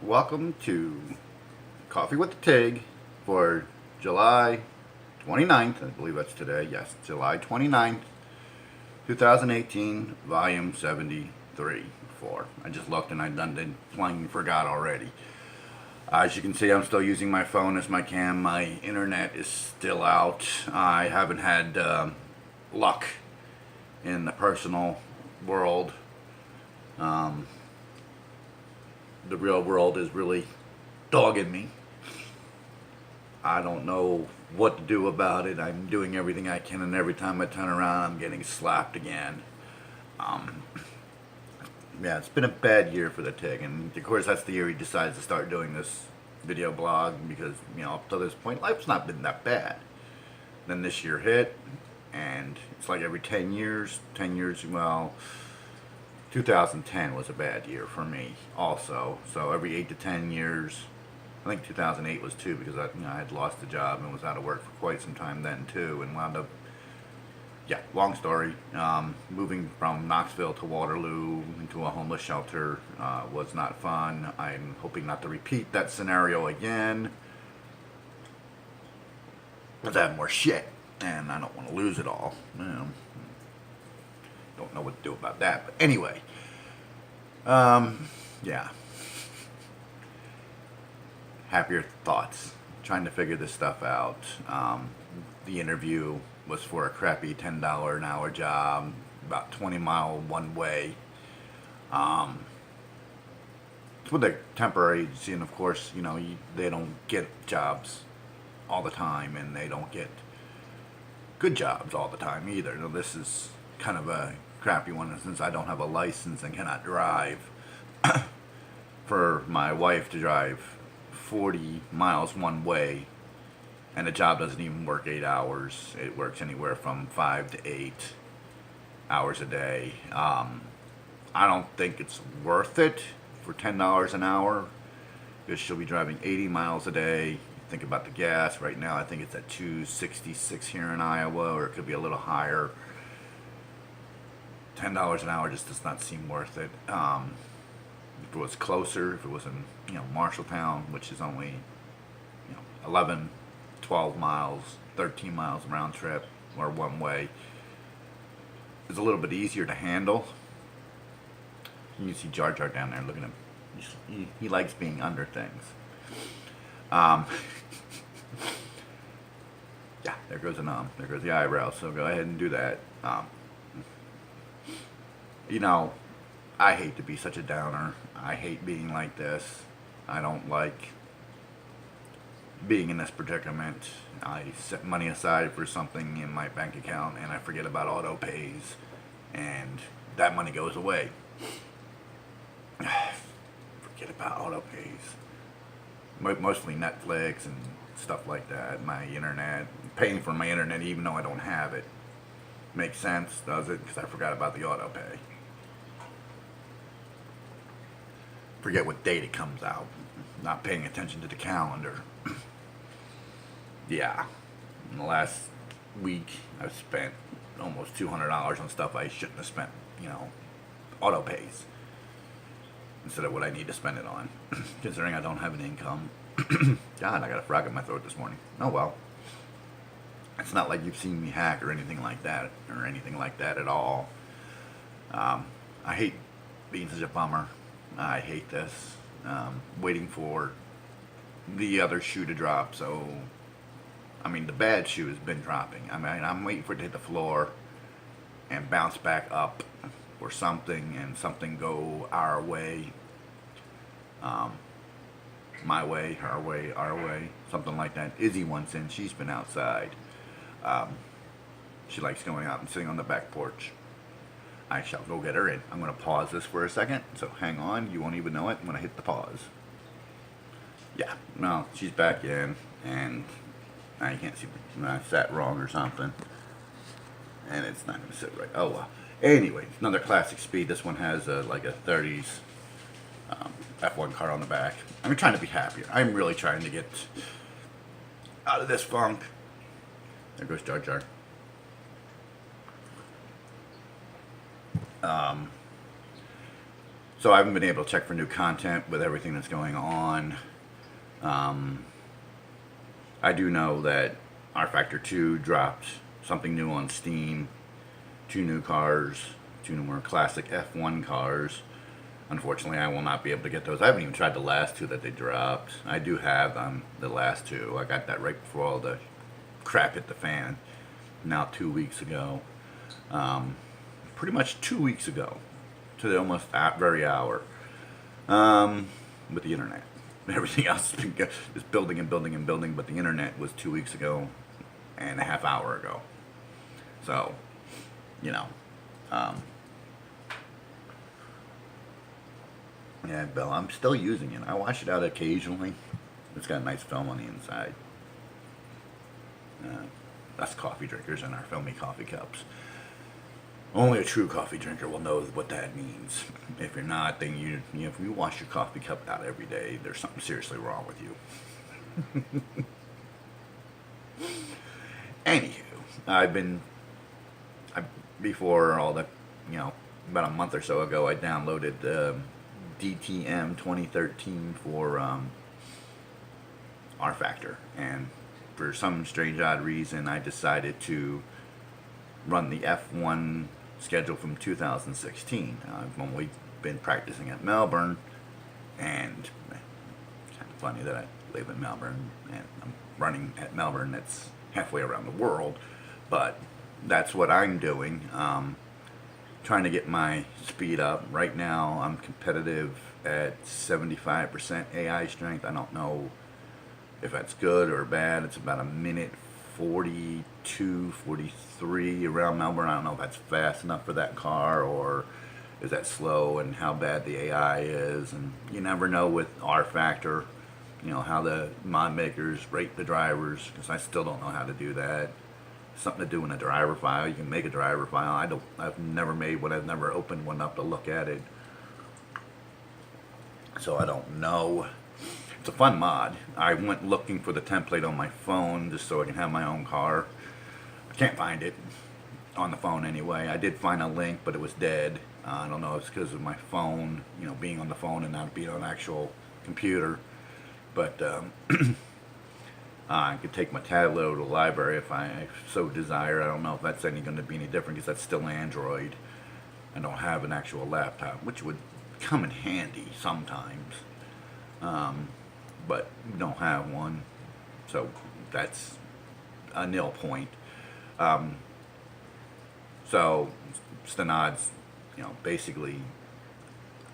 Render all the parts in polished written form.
Welcome to Coffee with the Tigg for July 29th. I believe that's today. Yes, July 29th, 2018, volume 73. 4. I just looked and I done playing forgot already. As you can see, I'm still using my phone as my cam. My internet is still out. I haven't had luck in the personal world. Um, the real world is really dogging me. I don't know what to do about it. I'm doing everything I can, and every time I turn around, I'm getting slapped again. Um, yeah, it's been a bad year for the Tig, and of course that's the year he decides to start doing this video blog because up to this point, life's not been that bad. Then this year hit, and it's like every 10 years, 10 years, well, 2010 was a bad year for me also. So every 8 to 10 years, I think 2008 was too, because I had lost a job and was out of work for quite some time then too, and wound up, yeah, long story, moving from Knoxville to Waterloo into a homeless shelter was not fun. I'm hoping not to repeat that scenario again, because I have more shit, and I don't want to lose it all. Don't know what to do about that, but anyway, yeah. Happier thoughts, trying to figure this stuff out. The interview was for a crappy $10 an hour job, about 20-mile one way. It's with a temporary agency, and of course, they don't get jobs all the time, and they don't get good jobs all the time either. Now, this is kind of a crappy one, since I don't have a license and cannot drive. For my wife to drive 40 miles one way, and the job doesn't even work 8 hours. It works anywhere from 5 to 8 hours a day. I don't think it's worth it for $10 an hour, because she'll be driving 80 miles a day. Think about the gas. Right now I think it's at $2.66 here in Iowa, or it could be a little higher. $10 an hour just does not seem worth it. If it was closer, if it was in Marshalltown, which is only 11, 12 miles, 13 miles round trip or one way, it's a little bit easier to handle. You can see Jar Jar down there. Look at him. He likes being under things. Yeah, there goes there goes the eyebrow. So go ahead and do that. I hate to be such a downer. I hate being like this. I don't like being in this predicament. I set money aside for something in my bank account, and I forget about auto pays, and that money goes away. Forget about auto pays. Mostly Netflix and stuff like that. My internet, paying for my internet even though I don't have it. Makes sense, does it? Because I forgot about the auto pay. Forget what date it comes out. Not paying attention to the calendar. Yeah. In the last week, I've spent almost $200 on stuff I shouldn't have spent, auto pays, instead of what I need to spend it on, considering I don't have an income. God, I got a frog in my throat this morning. Oh well. It's not like you've seen me hack or anything like that, at all. I hate being such a bummer. I hate this. Waiting for the other shoe to drop. So, the bad shoe has been dropping. I'm waiting for it to hit the floor and bounce back up or something, and something go our way. My way, her way, our way, something like that. Izzy wants in. She's been outside. She likes going out and sitting on the back porch. I shall go get her in. I'm going to pause this for a second, so hang on. You won't even know it when I hit the pause. Yeah, no, she's back in, and now you can't see. I sat wrong or something, and it's not going to sit right. Oh well. Anyway, another classic speed. This one has like a 30s F1 car on the back. I'm trying to be happier. I'm really trying to get out of this funk. There goes Jar Jar. So I haven't been able to check for new content with everything that's going on. I do know that R Factor 2 dropped something new on Steam. 2 new cars, 2 more classic F1 cars. Unfortunately, I will not be able to get those. I haven't even tried the last 2 that they dropped. I do have the last 2. I got that right before all the crap hit the fan. Now 2 weeks ago. Pretty much 2 weeks ago. To the almost very hour. With the internet. Everything else has been just building and building and building, but the internet was 2 weeks ago and a half hour ago. So, you know, yeah, Bill, I'm still using it. I wash it out occasionally. It's got a nice film on the inside. Us coffee drinkers in our filmy coffee cups. Only a true coffee drinker will know what that means. If you're not, then if you wash your coffee cup out every day, there's something seriously wrong with you. Anywho, before all the, about a month or so ago, I downloaded DTM 2013 for R Factor, and for some strange odd reason, I decided to run the F1 schedule from 2016. I've only been practicing at Melbourne, and it's kind of funny that I live in Melbourne and I'm running at Melbourne. That's halfway around the world, but that's what I'm doing. Trying to get my speed up. Right now I'm competitive at 75% AI strength. I don't know if that's good or bad. It's about a minute 42, 43 around Melbourne. I don't know if that's fast enough for that car or is that slow, and how bad the AI is. And you never know with R Factor, how the mod makers rate the drivers, because I still don't know how to do that. Something to do in a driver file. You can make a driver file. I've never made one. I've never opened one up to look at it. So I don't know. It's a fun mod. I went looking for the template on my phone just so I can have my own car. I can't find it on the phone anyway. I did find a link, but it was dead. I don't know if it's because of my phone, being on the phone and not being on an actual computer. But I could take my tablet over to the library if I so desire. I don't know if that's going to be any different because that's still Android. I don't have an actual laptop, which would come in handy sometimes. But we don't have one, so that's a nil point. So Stenod's, basically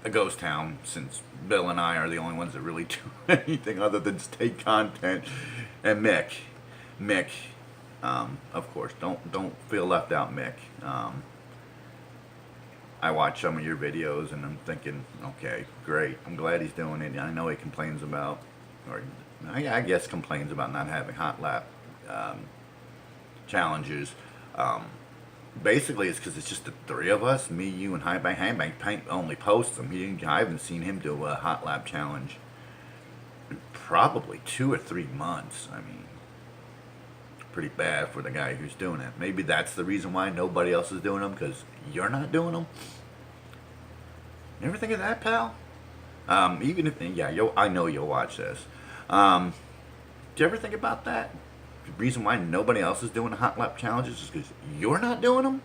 a ghost town, since Bill and I are the only ones that really do anything other than just take content. And Mick, of course, don't feel left out, Mick. I watch some of your videos and I'm thinking, okay, great. I'm glad he's doing it. I know he complains about, or I guess complains about not having hot lap challenges. Basically, it's because it's just the 3 of us, me, you, and High Bang Paint only posts them. I haven't seen him do a hot lap challenge in probably 2 or 3 months. I mean, pretty bad for the guy who's doing it. Maybe that's the reason why nobody else is doing them, because you're not doing them. You ever think of that, pal? Even if, I know you'll watch this. Do you ever think about that? The reason why nobody else is doing the hot lap challenges is because you're not doing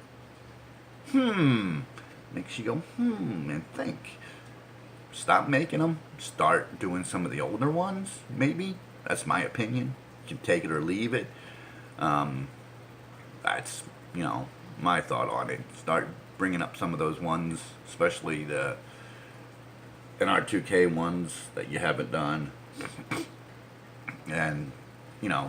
them? Makes you go, and think. Stop making them. Start doing some of the older ones, maybe. That's my opinion. You can take it or leave it. That's, my thought on it. Start bringing up some of those ones, especially the NR2K ones that you haven't done. And,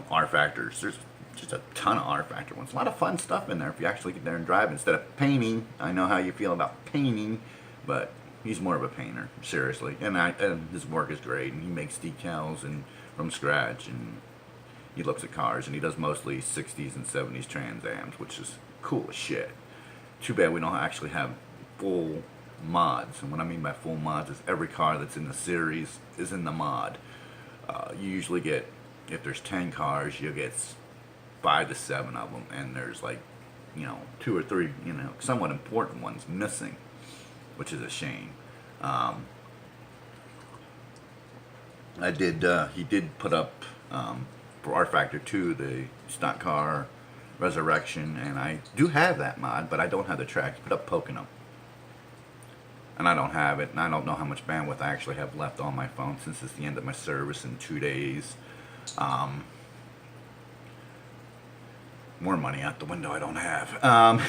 R Factors. There's just a ton of R Factor ones. A lot of fun stuff in there if you actually get there and drive instead of painting. I know how you feel about painting, but he's more of a painter, seriously. And his work is great, and he makes decals and from scratch, and he looks at cars, and he does mostly 60s and 70s Trans Ams, which is cool as shit. Too bad we don't actually have full mods. And what I mean by full mods is every car that's in the series is in the mod. You usually get, if there's 10 cars, you get 5 to 7 of them, and there's 2 or 3, somewhat important ones missing, which is a shame. Um, he did put up for R Factor 2 the stunt car resurrection, and I do have that mod, but I don't have the track. He put up Pocono, and I don't have it, and I don't know how much bandwidth I actually have left on my phone since it's the end of my service in 2 days. More money out the window I don't have.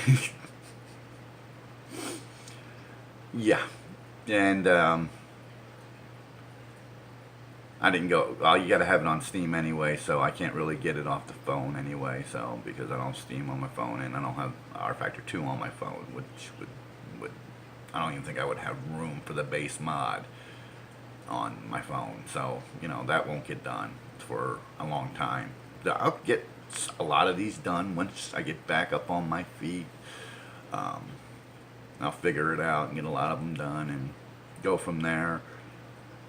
Yeah, and I didn't go. Well, you got to have it on Steam anyway, so I can't really get it off the phone anyway. So because I don't Steam on my phone and I don't have R Factor 2 on my phone, which would I don't even think I would have room for the base mod on my phone. So that won't get done for a long time. I'll get a lot of these done once I get back up on my feet. I'll figure it out and get a lot of them done and go from there.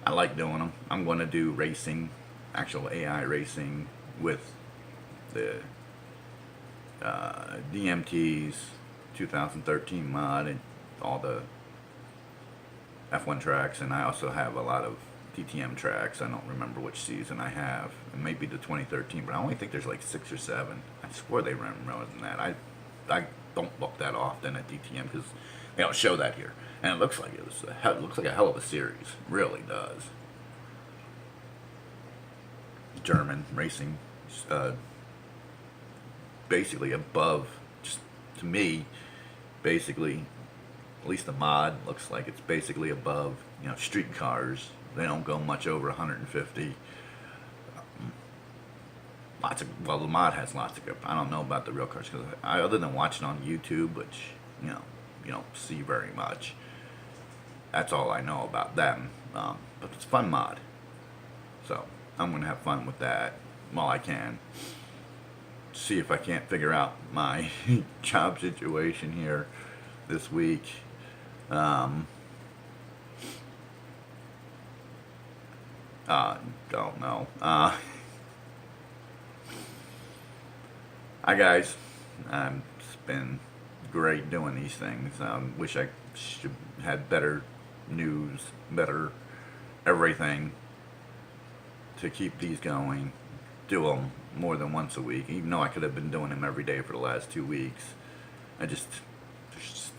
I like doing them. I'm going to do racing, actual AI racing with the DMT's 2013 mod and all the F1 tracks, and I also have a lot of DTM tracks. I don't remember which season I have. It may be the 2013, but I only think there's like 6 or 7. I swear they ran more than that. I don't look that often at DTM because they don't show that here. And it looks like it looks like a hell of a series. It really does. German racing, basically above, just to me, basically, at least the mod looks like it's basically above, street cars. They don't go much over 150. The mod has lots of grip. I don't know about the real cars because other than watching on YouTube, which you don't see very much. That's all I know about them. But it's a fun mod. So I'm going to have fun with that while I can. See if I can't figure out my job situation here this week. Don't know. Hi guys. It's been great doing these things. Wish I should had better news, better everything to keep these going. Do them more than once a week, even though I could have been doing them every day for the last 2 weeks. There's just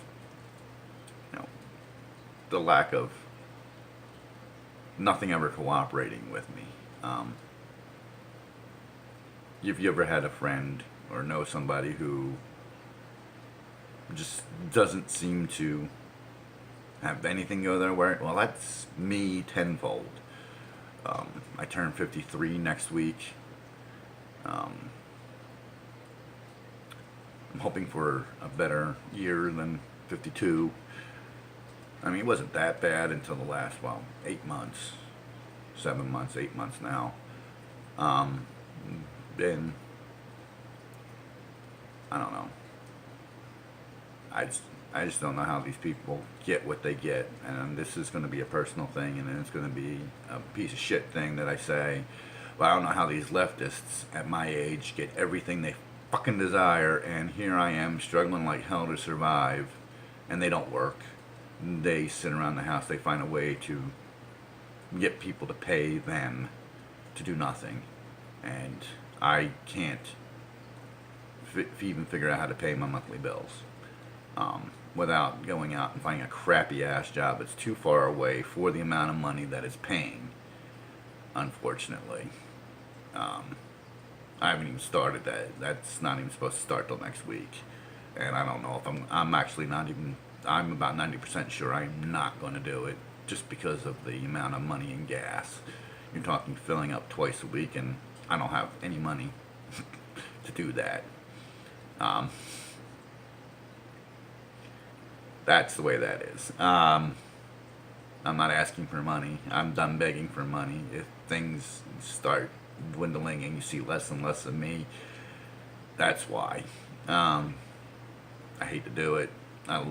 the lack of nothing ever cooperating with me. If you ever had a friend or know somebody who just doesn't seem to have anything go their way, well, that's me tenfold. I turn 53 next week. I'm hoping for a better year than 52. I mean, it wasn't that bad until the last, 8 months, 7 months, 8 months now. Been, I don't know. I just don't know how these people get what they get, and this is going to be a personal thing, and then it's going to be a piece of shit thing that I say. But I don't know how these leftists at my age get everything they fucking desire, and here I am struggling like hell to survive, and they don't work. They sit around the house. They find a way to get people to pay them to do nothing, and I can't even figure out how to pay my monthly bills. Without going out and finding a crappy ass job that's too far away for the amount of money that it's paying, unfortunately. I haven't even started that. That's not even supposed to start till next week. And I don't know if I'm actually not even, I'm about 90% sure I'm not going to do it just because of the amount of money in gas. You're talking filling up twice a week, and I don't have any money to do that. That's the way that is. I'm not asking for money. I'm done begging for money. If things start dwindling and you see less and less of me, that's why. I hate to do it. I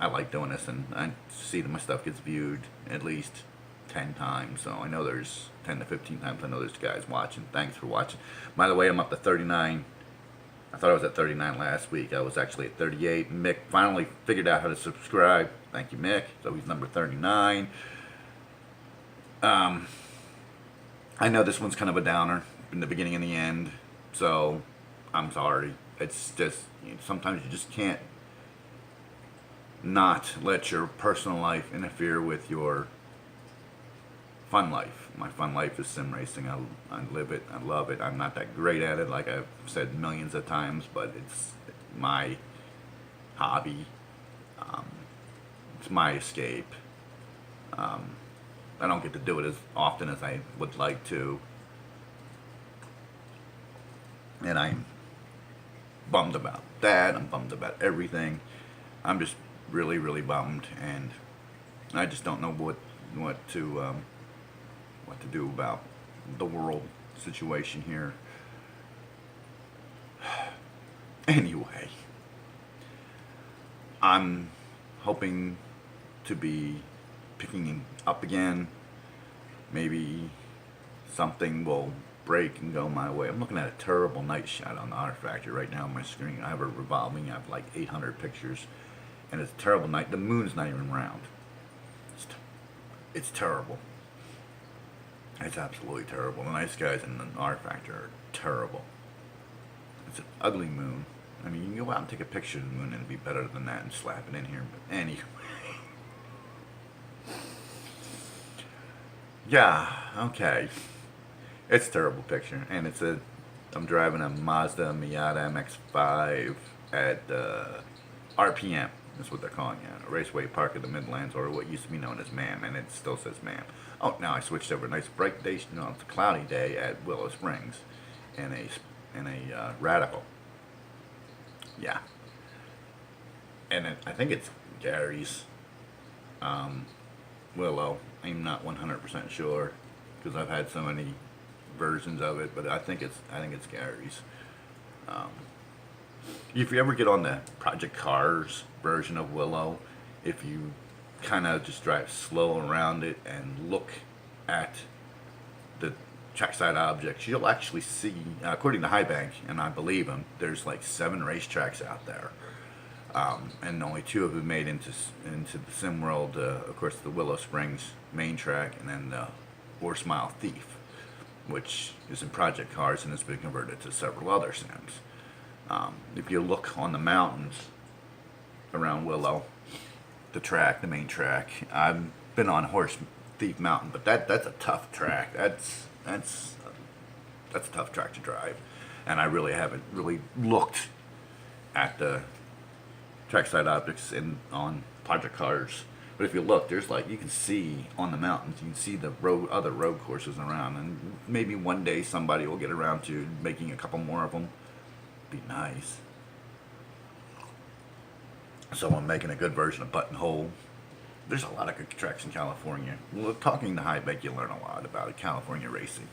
like doing this, and I see that my stuff gets viewed at least 10 times. So I know there's 10 to 15 times. I know there's guys watching. Thanks for watching. By the way, I'm up to 39. I thought I was at 39 last week. I was actually at 38. Mick finally figured out how to subscribe. Thank you, Mick. So he's number 39. I know this one's kind of a downer in the beginning and the end, so I'm sorry. It's just, sometimes you just can't not let your personal life interfere with your fun life. My fun life is sim racing. I live it. I love it. I'm not that great at it, like I've said millions of times, but it's my hobby. It's my escape. I don't get to do it as often as I would like to, and I'm bummed about that. I'm bummed about everything. I'm just really, really bummed, and I just don't know what to do about the world situation here. Anyway, I'm hoping to be picking up again. Maybe something will break and go my way. I'm looking at a terrible night shot on the R Factor right now on my screen. I have a revolving, I have like 800 pictures, and it's a terrible night. The moon's not even round. It's terrible. It's absolutely terrible. The night skies in the R Factor are terrible. It's an ugly moon. I mean, you can go out and take a picture of the moon and it'd be better than that and slap it in here. But anyway. Yeah, okay. It's a terrible picture. And I'm driving a Mazda Miata MX-5 at RPM. That's what they're calling it. A Raceway Park of the Midlands, or what used to be known as MAM, and it still says MAM. Oh, now I switched over. Nice bright day, it's a cloudy day at Willow Springs in a Radical. Yeah. And I think it's Gary's Willow. I'm not 100% sure because I've had so many versions of it, but I think it's Gary's. If you ever get on the Project Cars version of Willow, if you kind of just drive slow around it and look at the trackside objects, you'll actually see, according to Highbank, and I believe him, there's like 7 racetracks out there. And only 2 of them made into the sim world. Of course, the Willow Springs main track, and then the 4 Mile Thief, which is in Project Cars and has been converted to several other sims. If you look on the mountains around Willow, the main track, I've been on Horse Thief Mountain, but that's a tough track. That's a tough track to drive, and I really haven't really looked at the trackside objects on Project Cars. But if you look, there's you can see on the mountains, you can see the other road courses around, and maybe one day somebody will get around to making a couple more of them. Be nice. So I'm making a good version of Buttonhole. There's a lot of good tracks in California. Well, talking to Highbank, you learn a lot about California racing.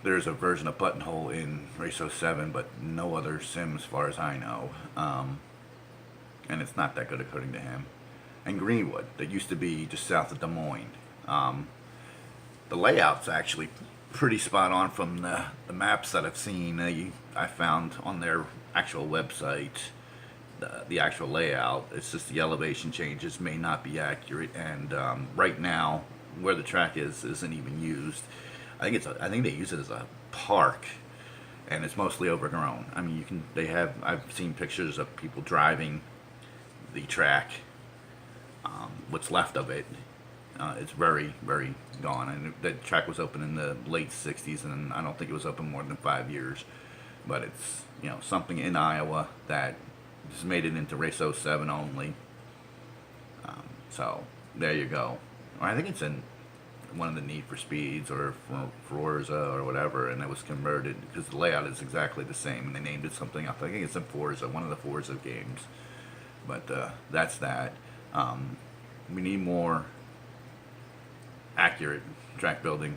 There's a version of Buttonhole in Race 07, but no other sim as far as I know. And it's not that good according to him. And Greenwood, that used to be just south of Des Moines. The layout's actually pretty spot on from the maps that I've seen. I found on their actual website the actual layout. It's just the elevation changes may not be accurate, and right now where the track isn't even used. I think they use it as a park, and it's mostly overgrown. I mean, I've seen pictures of people driving the track. What's left of it, it's very, very gone. And that track was open in the late '60s, and I don't think it was open more than 5 years. But it's something in Iowa that just made it into Race 07 only. So there you go. I think it's in one of the Need for Speeds or for Forza or whatever, and it was converted because the layout is exactly the same, and they named it something else. I think it's in Forza, one of the Forza games. But that's that. We need more accurate track building.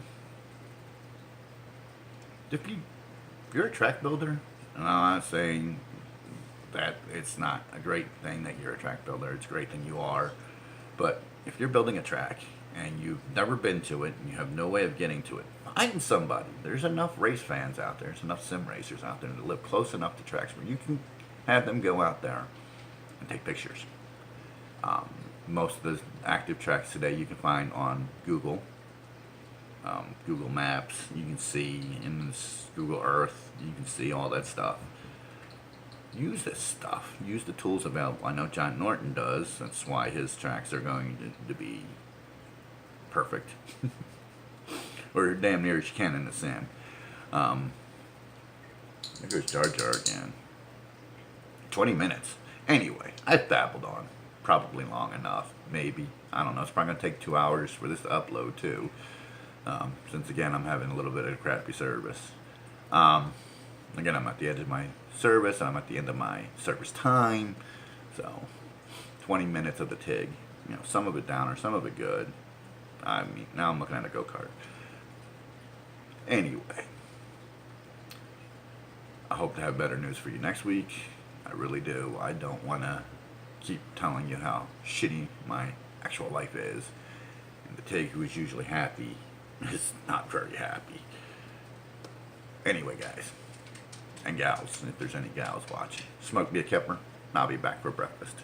If you're a track builder, and I'm not saying that it's not a great thing that you're a track builder, it's a great thing you are, but if you're building a track and you've never been to it and you have no way of getting to it, find somebody. There's enough race fans out there, there's enough sim racers out there that live close enough to tracks where you can have them go out there and take pictures. Most of the active tracks today you can find on Google. Google Maps, you can see in this Google Earth, you can see all that stuff. Use this stuff. Use the tools available. I know John Norton does. That's why his tracks are going to be perfect. Or damn near as you can in the sim. There goes Jar Jar again. 20 minutes. Anyway, I've babbled on. Probably long enough. Maybe. I don't know. It's probably going to take 2 hours for this to upload too. Since again, I'm having a little bit of a crappy service. Again, I'm at the end of my service, and I'm at the end of my service time. So, 20 minutes of the Tigg. You know, some of it downer, some of it good. I mean, now I'm looking at a go-kart. Anyway, I hope to have better news for you next week. I really do. I don't want to keep telling you how shitty my actual life is. And the Tigg, who is usually happy, is not very happy. Anyway, guys. And gals, if there's any gals watching. Smoke me a kipper. I'll be back for breakfast.